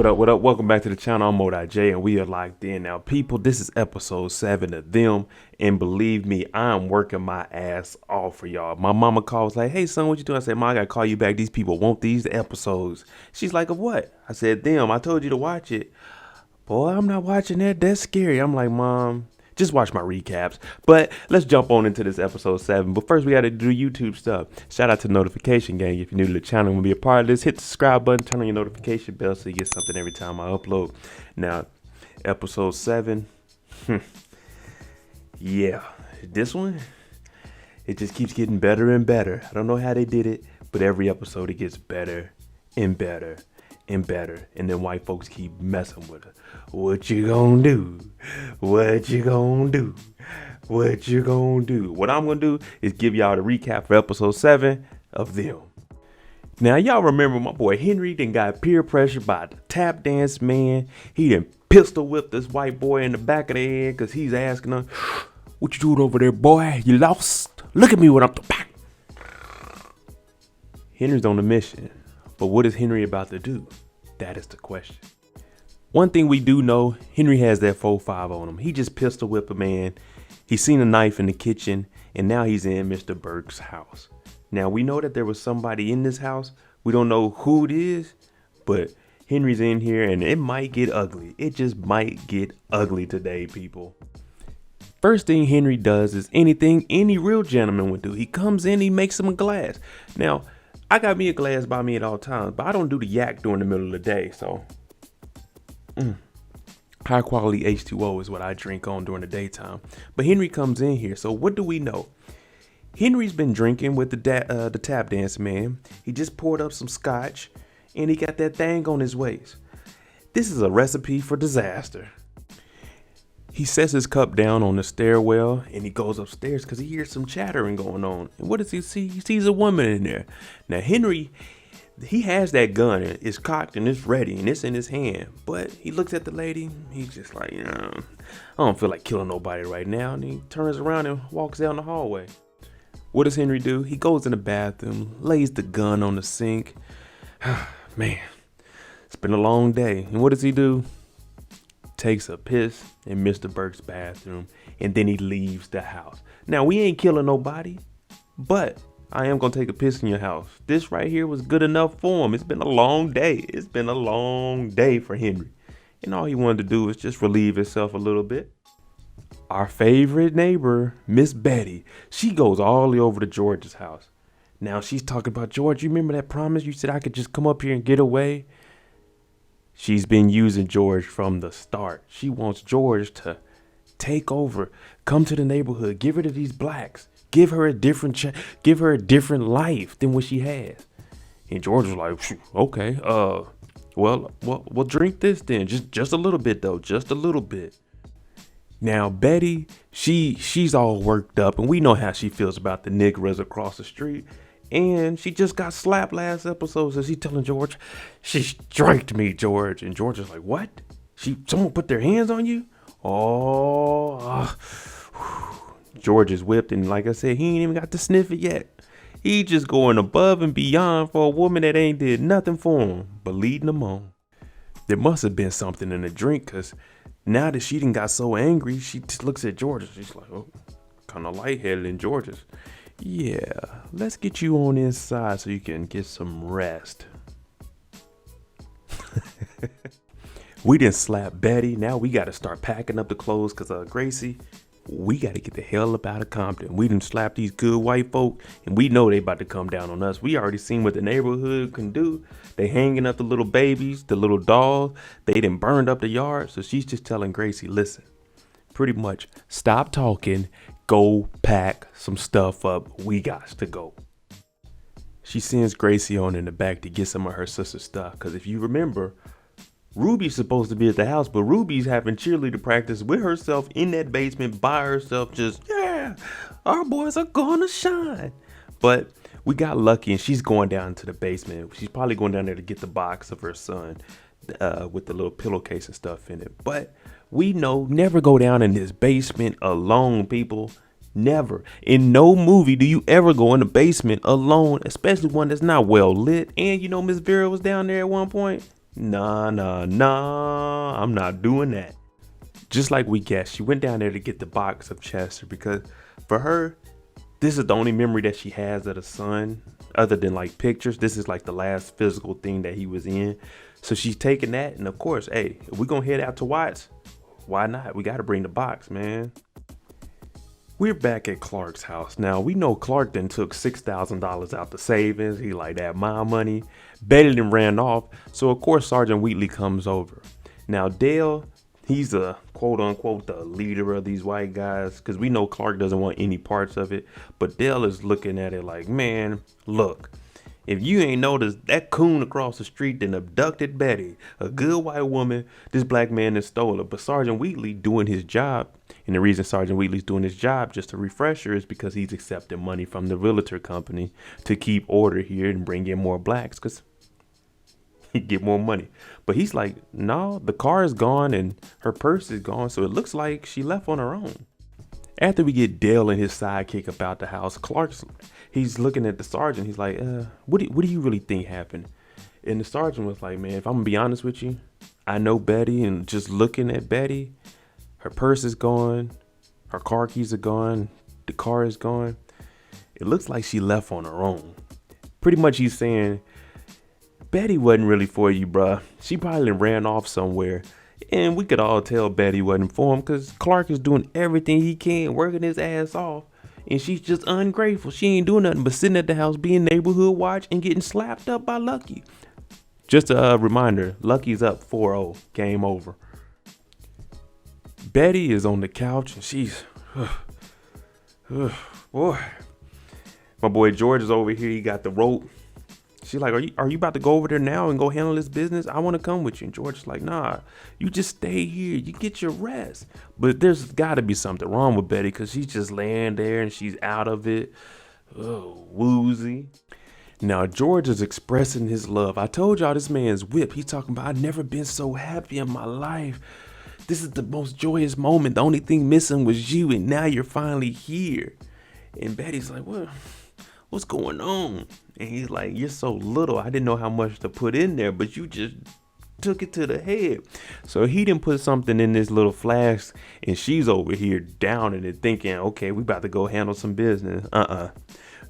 What up, what up? Welcome back to the channel. I'm Mo.J and we are locked in. Now, people, this is episode 7 of Them. And believe me, I'm working my ass off for y'all. My mama calls like, hey, son, what you doing? I said, Mom, I gotta call you back. These people want these episodes. She's like, of what? I said, Them. I told you to watch it. Boy, I'm not watching that. That's scary. I'm like, Mom, just watch my recaps. But let's jump on into this episode 7. But first, we got to do YouTube stuff. Shout out to Notification Gang. If you're new to the channel and want to be a part of this, hit the subscribe button, turn on your notification bell so you get something every time I upload. Now, episode 7. Yeah, this one, it just keeps getting better and better. I don't know how they did it, but every episode it gets better and better and better. And then white folks keep messing with her. What you gonna do? What you gonna do? What you gonna do? What I'm gonna do is give y'all the recap for episode 7 of Them. Now, y'all remember my boy Henry done got peer pressured by the tap dance man. He done pistol whipped this white boy in the back of the head because he's asking her, what you doing over there, boy? You lost? Look at me when I'm back. Henry's on a mission, but what is Henry about to do? That is the question. One thing we do know, Henry has that 4-5 on him. He just pistol whipped a man. He's seen a knife in the kitchen, and now he's in Mr. Burke's house. Now, we know that there was somebody in this house. We don't know who it is, but Henry's in here, and it might get ugly. It just might get ugly today, people. First thing Henry does is anything any real gentleman would do. He comes in, he makes him a glass. Now, I got me a glass by me at all times, but I don't do the yak during the middle of the day, so... High quality H2O is what I drink on during the daytime. But Henry comes in here. So what do we know? Henry's been drinking with the tap dance man. He just poured up some scotch and he got that thing on his waist. This is a recipe for disaster. He sets his cup down on the stairwell and he goes upstairs because he hears some chattering going on. And what does he see? He sees a woman in there. Now Henry, he has that gun, it's cocked and it's ready and it's in his hand. But he looks at the lady, he's just like, I don't feel like killing nobody right now. And he turns around and walks down the hallway. What does Henry do? He goes in the bathroom, lays the gun on the sink. Man, it's been a long day. And what does he do? Takes a piss in Mr. Burke's bathroom and then he leaves the house. Now, we ain't killing nobody, but I am going to take a piss in your house. This right here was good enough for him. It's been a long day. It's been a long day for Henry. And all he wanted to do was just relieve himself a little bit. Our favorite neighbor, Miss Betty, she goes all the way over to George's house. Now she's talking about, George, you remember that promise you said I could just come up here and get away? She's been using George from the start. She wants George to take over, come to the neighborhood, give it to these blacks. Give her a different life than what she has. And George was like, okay, well, we'll drink this then. Just a little bit though, just a little bit. Now Betty, she's all worked up, and we know how she feels about the niggas across the street. And she just got slapped last episode, so she's telling George, she striked me, George. And George is like, what? Someone put their hands on you? George is whipped, and like I said, he ain't even got to sniff it yet. He just going above and beyond for a woman that ain't did nothing for him but leading him on. There must have been something in the drink, because now that she done got so angry, she looks at George and she's like, oh, kind of lightheaded. And George is, yeah, let's get you on inside so you can get some rest. We didn't slap Betty. Now we got to start packing up the clothes because Gracie, we got to get the hell up out of Compton. We done slapped these good white folk, and we know they about to come down on us. We already seen what the neighborhood can do. They hanging up the little babies, the little dolls. They done burned up the yard. So she's just telling Gracie, listen, pretty much stop talking, go pack some stuff up. We got to go. She sends Gracie on in the back to get some of her sister's stuff. Because if you remember, Ruby's supposed to be at the house, but Ruby's having cheerleader practice with herself in that basement by herself. Just, yeah, our boys are gonna shine. But we got lucky and she's going down to the basement. She's probably going down there to get the box of her son with the little pillowcase and stuff in it. But we know never go down in this basement alone, people. Never. In no movie do you ever go in the basement alone, especially one that's not well lit. And you know, Miss Vera was down there at one point. Nah, I'm not doing that. Just like we guessed, she went down there to get the box of Chester because for her, this is the only memory that she has of the son, other than like pictures. This is like the last physical thing that he was in. So she's taking that, and of course, hey, if we're gonna head out to Watts, why not? We gotta bring the box, man. We're back at Clark's house. Now, we know Clark then took $6,000 out the savings. He like that my money. Betty then ran off. So, of course, Sergeant Wheatley comes over. Now, Dale, he's a quote unquote the leader of these white guys because we know Clark doesn't want any parts of it. But Dale is looking at it like, man, look. If you ain't noticed, that coon across the street then abducted Betty, a good white woman. This black man then stole her. But Sergeant Wheatley doing his job, and the reason Sergeant Wheatley's doing his job, just a refresher, is because he's accepting money from the realtor company to keep order here and bring in more blacks because he get more money. But he's like, no, the car is gone and her purse is gone, so it looks like she left on her own. After we get Dale and his sidekick about the house, he's looking at the sergeant. He's like, what do you really think happened? And the sergeant was like, man, if I'm gonna be honest with you, I know Betty, and just looking at Betty, her purse is gone, her car keys are gone, the car is gone. It looks like she left on her own. Pretty much he's saying, Betty wasn't really for you, bruh. She probably ran off somewhere. And we could all tell Betty wasn't for him because Clark is doing everything he can, working his ass off. And she's just ungrateful. She ain't doing nothing but sitting at the house, being neighborhood watch and getting slapped up by Lucky. Just a reminder, Lucky's up 4-0. Game over. Betty is on the couch and she's, boy. My boy George is over here. He got the rope. She's like, are you about to go over there now and go handle this business? I want to come with you. And George is like, nah, you just stay here. You get your rest. But there's got to be something wrong with Betty because she's just laying there and she's out of it. Oh, woozy. Now, George is expressing his love. I told y'all this man's whip. He's talking about, I've never been so happy in my life. This is the most joyous moment. The only thing missing was you, and now you're finally here. And Betty's like, what's going on? And he's like, you're so little. I didn't know how much to put in there, but you just took it to the head. So he didn't put something in this little flask, and she's over here downing it, thinking, okay, we about to go handle some business.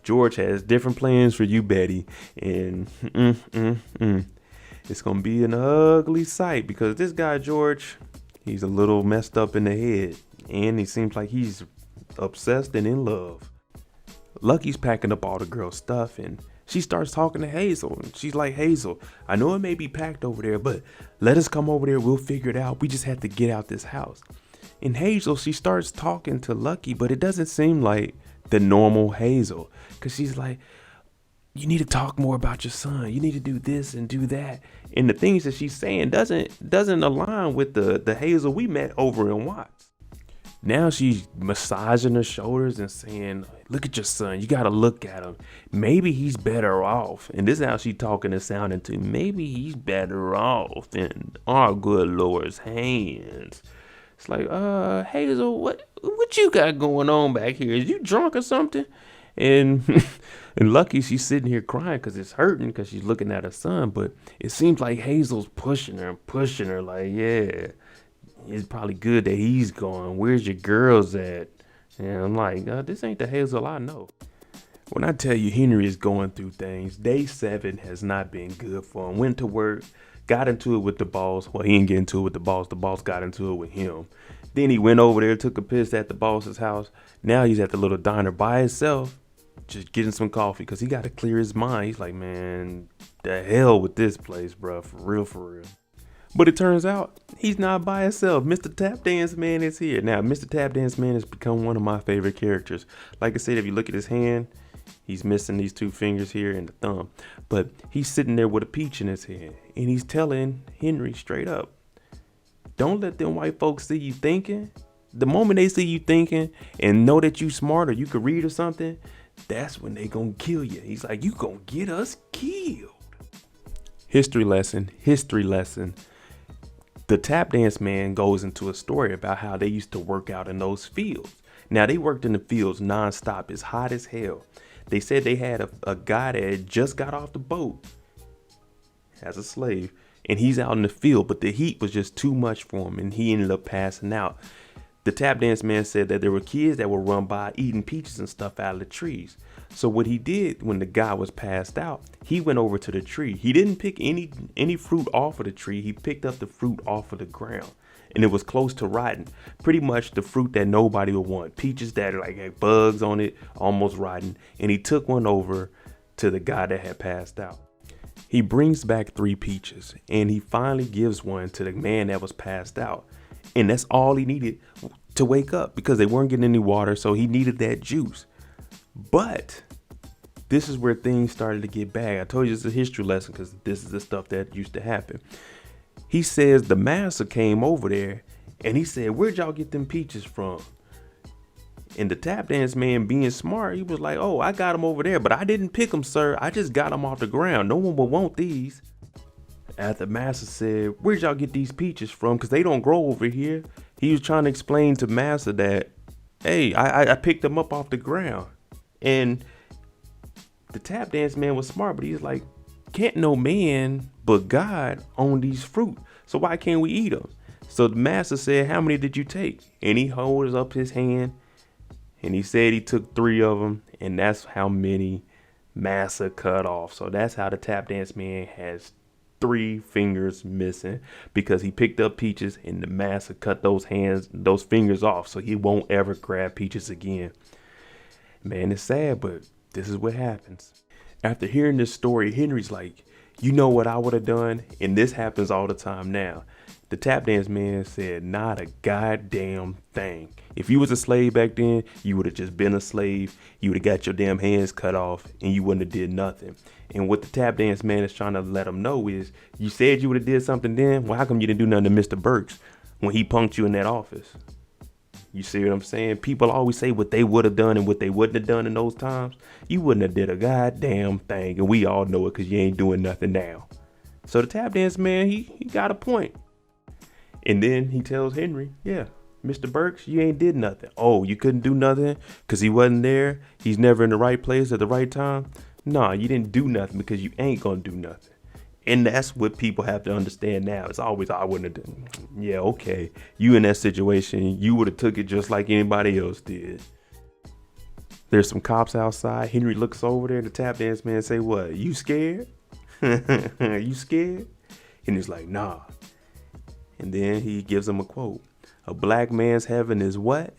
George has different plans for you, Betty. And it's going to be an ugly sight because this guy, George, he's a little messed up in the head. And he seems like he's obsessed and in love. Lucky's packing up all the girl's stuff and she starts talking to Hazel. And she's like, Hazel, I know it may be packed over there, but let us come over there. We'll figure it out. We just have to get out this house. And Hazel, she starts talking to Lucky, but it doesn't seem like the normal Hazel. Because she's like, you need to talk more about your son. You need to do this and do that. And the things that she's saying doesn't align with the Hazel we met over in Watts. Now she's massaging her shoulders and saying, look at your son. You got to look at him. Maybe he's better off. And this is how she talking and sounding to. Maybe he's better off in our good Lord's hands. It's like, Hazel, what you got going on back here? Is you drunk or something? And and Lucky, she's sitting here crying because it's hurting because she's looking at her son. But it seems like Hazel's pushing her like, yeah. It's probably good that he's gone. Where's your girls at? And I'm like, this ain't the Hazel I know. When I tell you Henry is going through things, day 7 has not been good for him. Went to work, got into it with the boss. Well, he didn't get into it with the boss. The boss got into it with him. Then he went over there, took a piss at the boss's house. Now he's at the little diner by himself, just getting some coffee because he got to clear his mind. He's like, man, the hell with this place, bro. For real. But it turns out he's not by himself. Mr. Tap Dance Man is here. Now, Mr. Tap Dance Man has become one of my favorite characters. Like I said, if you look at his hand, he's missing these 2 fingers here and the thumb. But he's sitting there with a peach in his hand. And he's telling Henry straight up, don't let them white folks see you thinking. The moment they see you thinking and know that you smart or you could read or something, that's when they gonna kill you. He's like, you gonna get us killed. History lesson. The Tap Dance Man goes into a story about how they used to work out in those fields. Now, they worked in the fields nonstop. It's hot as hell. They said they had a guy that had just got off the boat as a slave, and he's out in the field, but the heat was just too much for him and he ended up passing out. The tap dance man said that there were kids that would run by eating peaches and stuff out of the trees. So what he did when the guy was passed out, he went over to the tree. He didn't pick any fruit off of the tree. He picked up the fruit off of the ground, and it was close to rotten. Pretty much the fruit that nobody would want. Peaches that like had bugs on it, almost rotten. And he took one over to the guy that had passed out. He brings back 3 peaches, and he finally gives one to the man that was passed out. And that's all he needed to wake up, because they weren't getting any water, so he needed that juice. But this is where things started to get bad. I told you it's a history lesson, because this is the stuff that used to happen. He says the master came over there and he said, "Where'd y'all get them peaches from?" And the tap dance man, being smart, he was like, "Oh, I got them over there, but I didn't pick them, sir. I just got them off the ground. No one will want these." After the master said, "Where'd y'all get these peaches from? Because they don't grow over here." He was trying to explain to master that, "Hey, I picked them up off the ground." And the tap dance man was smart, but he's like, "Can't no man but God own these fruit. So why can't we eat them?" So the master said, "How many did you take?" And he holds up his hand and he said he took 3 of them. And that's how many master cut off. So that's how the tap dance man has 3 fingers missing, because he picked up peaches and the master cut those fingers off, so he won't ever grab peaches again. Man, it's sad, but this is what happens. After hearing this story, Henry's like, "You know what I would have done?" And this happens all the time now. The tap dance man said, "Not a goddamn thing. If you was a slave back then, you would have just been a slave. You would have got your damn hands cut off and you wouldn't have did nothing." And what the tap dance man is trying to let him know is, you said you would have did something then. Well, how come you didn't do nothing to Mr. Burks when he punked you in that office? You see what I'm saying? People always say what they would have done and what they wouldn't have done in those times. You wouldn't have did a goddamn thing. And we all know it, because you ain't doing nothing now. So the tap dance man, he got a point. And then he tells Henry, "Yeah, Mr. Burks, you ain't did nothing." "Oh, you couldn't do nothing because he wasn't there? He's never in the right place at the right time?" "Nah, you didn't do nothing because you ain't gonna do nothing." And that's what people have to understand now. It's always, "I wouldn't have done." Yeah, okay. You in that situation, you would have took it just like anybody else did. There's some cops outside. Henry looks over there. The tap dance man say, "What, you scared?" "You scared?" And he's like, "Nah." And then he gives him a quote. "A black man's heaven is what?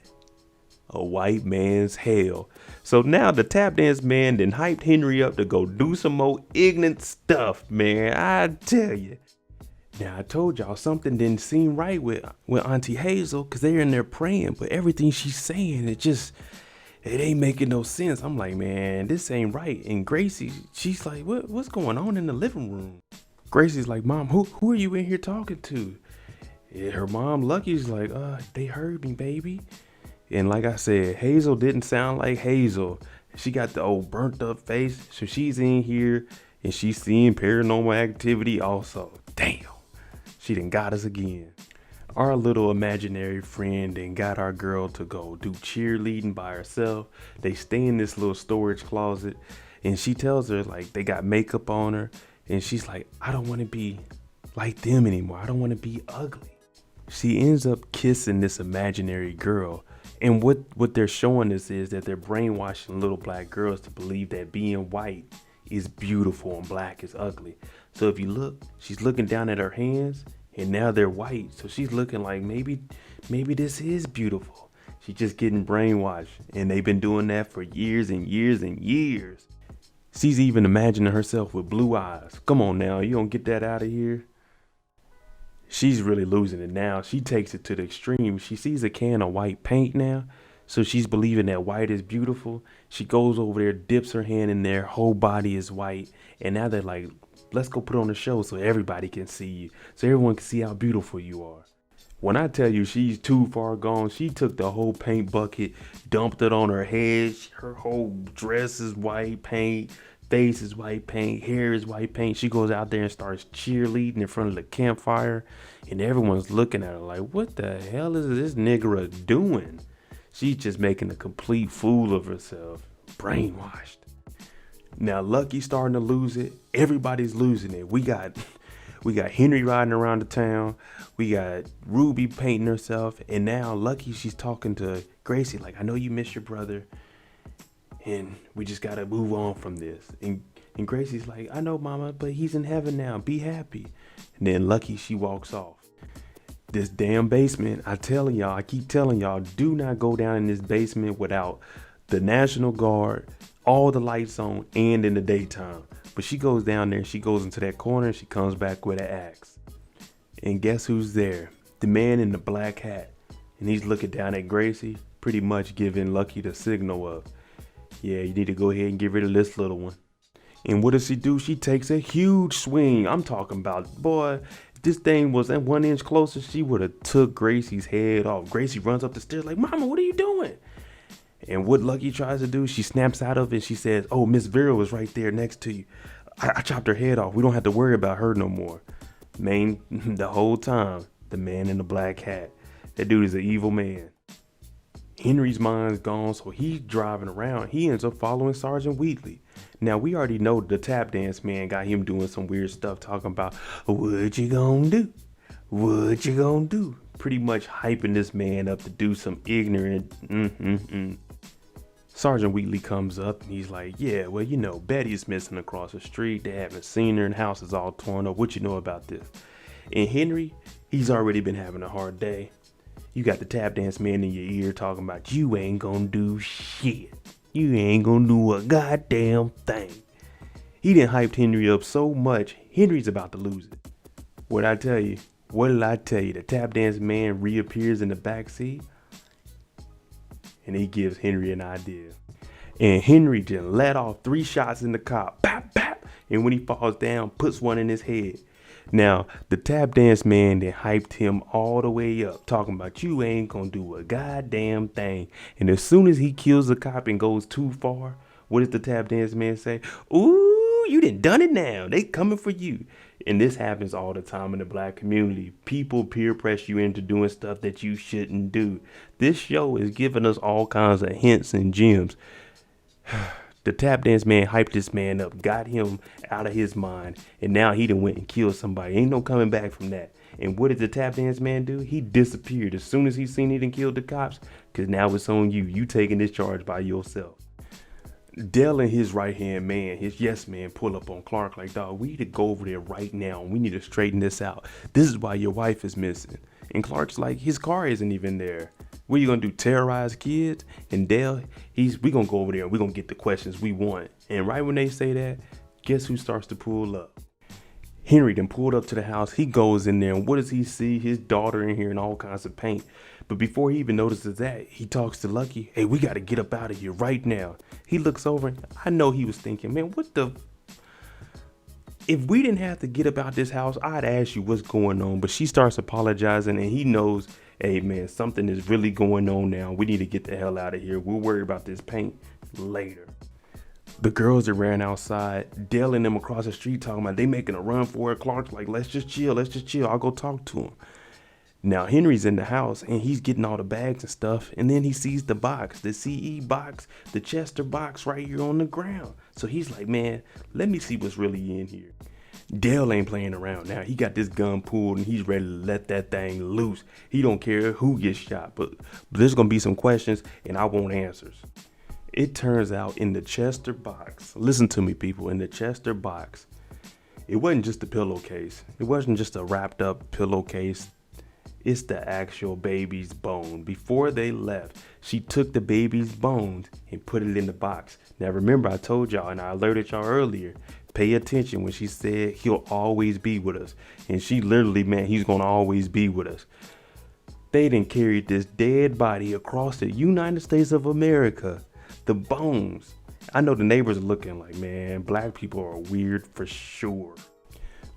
A white man's hell." So now the tap dance man then hyped Henry up to go do some more ignorant stuff, man. I tell you. Now I told y'all something didn't seem right with Auntie Hazel, because they're in there praying, but everything she's saying, it ain't making no sense. I'm like, man, this ain't right. And Gracie, she's like, what's going on in the living room? Gracie's like, "Mom, who are you in here talking to?" Yeah, her mom, Lucky's like, "They heard me, baby." And like I said, Hazel didn't sound like Hazel. She got the old burnt up face. So she's in here and she's seeing paranormal activity also. Damn, she done got us again. Our little imaginary friend then got our girl to go do cheerleading by herself. They stay in this little storage closet, and she tells her, like, they got makeup on her. And she's like, "I don't want to be like them anymore. I don't want to be ugly." She ends up kissing this imaginary girl. And what they're showing us is that they're brainwashing little black girls to believe that being white is beautiful and black is ugly. So if you look, she's looking down at her hands and now they're white. So she's looking like maybe this is beautiful. She's just getting brainwashed. And they've been doing that for years and years and years. She's even imagining herself with blue eyes. Come on now, you don't get that out of here. She's really losing it now. She takes it to the extreme. She sees a can of white paint now. So she's believing that white is beautiful. She goes over there, dips her hand in there. Whole body is white. And now they're like, "Let's go put on a show so everybody can see you. So everyone can see how beautiful you are." When I tell you she's too far gone, she took the whole paint bucket, dumped it on her head. Her whole dress is white paint. Face is white paint, hair is white paint. She goes out there and starts cheerleading in front of the campfire, and everyone's looking at her like, "What the hell is this nigger doing?" She's just making a complete fool of herself. Brainwashed. Now Lucky's starting to lose it. Everybody's losing it. We got We got Henry riding around the town. We got Ruby painting herself. And now Lucky, she's talking to Gracie like, I know you miss your brother. And we just got to move on from this. And Gracie's like, I know, Mama, but he's in heaven now. Be happy. And then Lucky, she walks off. This damn basement, I keep telling y'all, do not go down in this basement without the National Guard, all the lights on, and in the daytime. But she goes down there, she goes into that corner, and she comes back with an axe. And guess who's there? The man in the black hat. And he's looking down at Gracie, pretty much giving Lucky the signal of, yeah, you need to go ahead and get rid of this little one. And what does she do? She takes a huge swing. I'm talking about, boy, this thing was at 1 inch closer, she would have took Gracie's head off. Gracie runs up the stairs like, Mama, what are you doing? And what Lucky tries to do, she snaps out of it. She says, oh, Miss Vera was right there next to you. I chopped her head off. We don't have to worry about her no more. Man, the whole time, the man in the black hat. That dude is an evil man. Henry's mind's gone, so he's driving around. He ends up following Sergeant Wheatley. Now, we already know the tap dance man got him doing some weird stuff, talking about, what you gonna do? What you gonna do? Pretty much hyping this man up to do some ignorant Sergeant Wheatley comes up and he's like, yeah, well, you know, Betty's missing across the street. They haven't seen her and the house is all torn up. What you know about this? And Henry, he's already been having a hard day. You got the tap dance man in your ear talking about, you ain't gonna do shit. You ain't gonna do a goddamn thing. He done hyped Henry up so much, Henry's about to lose it. What did I tell you? The tap dance man reappears in the back seat and he gives Henry an idea. And Henry just let off 3 shots in the cop. Pop, pop. And when he falls down, puts one in his head. Now, the tap dance man then hyped him all the way up, talking about, you ain't gonna do a goddamn thing. And as soon as he kills the cop and goes too far, what does the tap dance man say? Ooh, you done it now. They coming for you. And this happens all the time in the black community. People peer press you into doing stuff that you shouldn't do. This show is giving us all kinds of hints and gems. The tap dance man hyped this man up, got him out of his mind, and now he done went and killed somebody. Ain't no coming back from that. And what did the tap dance man do? He disappeared as soon as he seen he done killed the cops, because now it's on you. You taking this charge by yourself. Dell and his right-hand man, his yes man, pull up on Clark like, dog, we need to go over there right now. We need to straighten this out. This is why your wife is missing. And Clark's like, his car isn't even there. What are you gonna do, terrorize kids? And Dale, we gonna go over there and we gonna get the questions we want. And right when they say that, guess who starts to pull up? Henry then pulled up to the house. He goes in there and what does he see? His daughter in here and all kinds of paint. But before he even notices that, he talks to Lucky. Hey, we gotta get up out of here right now. He looks over and I know he was thinking, man, if we didn't have to get up out this house, I'd ask you what's going on. But she starts apologizing and he knows, hey man, something is really going on now. We need to get the hell out of here. We'll worry about this paint later. The girls that ran outside, Dale and them across the street talking about they making a run for it. Clark's like, let's just chill. I'll go talk to him. Now Henry's in the house and he's getting all the bags and stuff. And then he sees the box, the CE box, the Chester box right here on the ground. So he's like, man, let me see what's really in here. Dale ain't playing around now. He got this gun pulled and he's ready to let that thing loose. He don't care who gets shot, but there's going to be some questions and I want answers. It turns out in the Chester box, listen to me people, in the Chester box, it wasn't just a pillowcase. It wasn't just a wrapped up pillowcase. It's the actual baby's bone. Before they left, she took the baby's bones and put it in the box. Now remember, I told y'all and I alerted y'all earlier, pay attention when she said he'll always be with us. And she literally meant he's going to always be with us. They done carried this dead body across the United States of America. The bones. I know the neighbors are looking like, man, black people are weird for sure.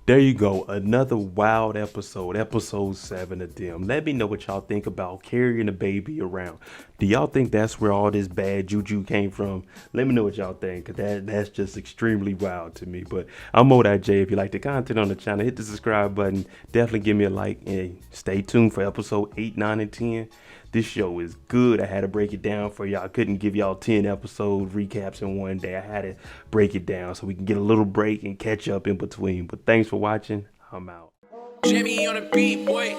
There you go, another wild episode 7 of them. Let me know what y'all think about carrying a baby around. Do y'all think that's where all this bad juju came from? Let me know what y'all think, because that's just extremely wild to me. But I'm J. If you like the content on the channel, hit the subscribe button. Definitely give me a like and stay tuned for episode 8, 9, and 10. This show is good. I had to break it down for y'all. I couldn't give y'all 10 episode recaps in one day. I had to break it down so we can get a little break and catch up in between. But thanks for watching. I'm out. Jimmy on the beat, boy.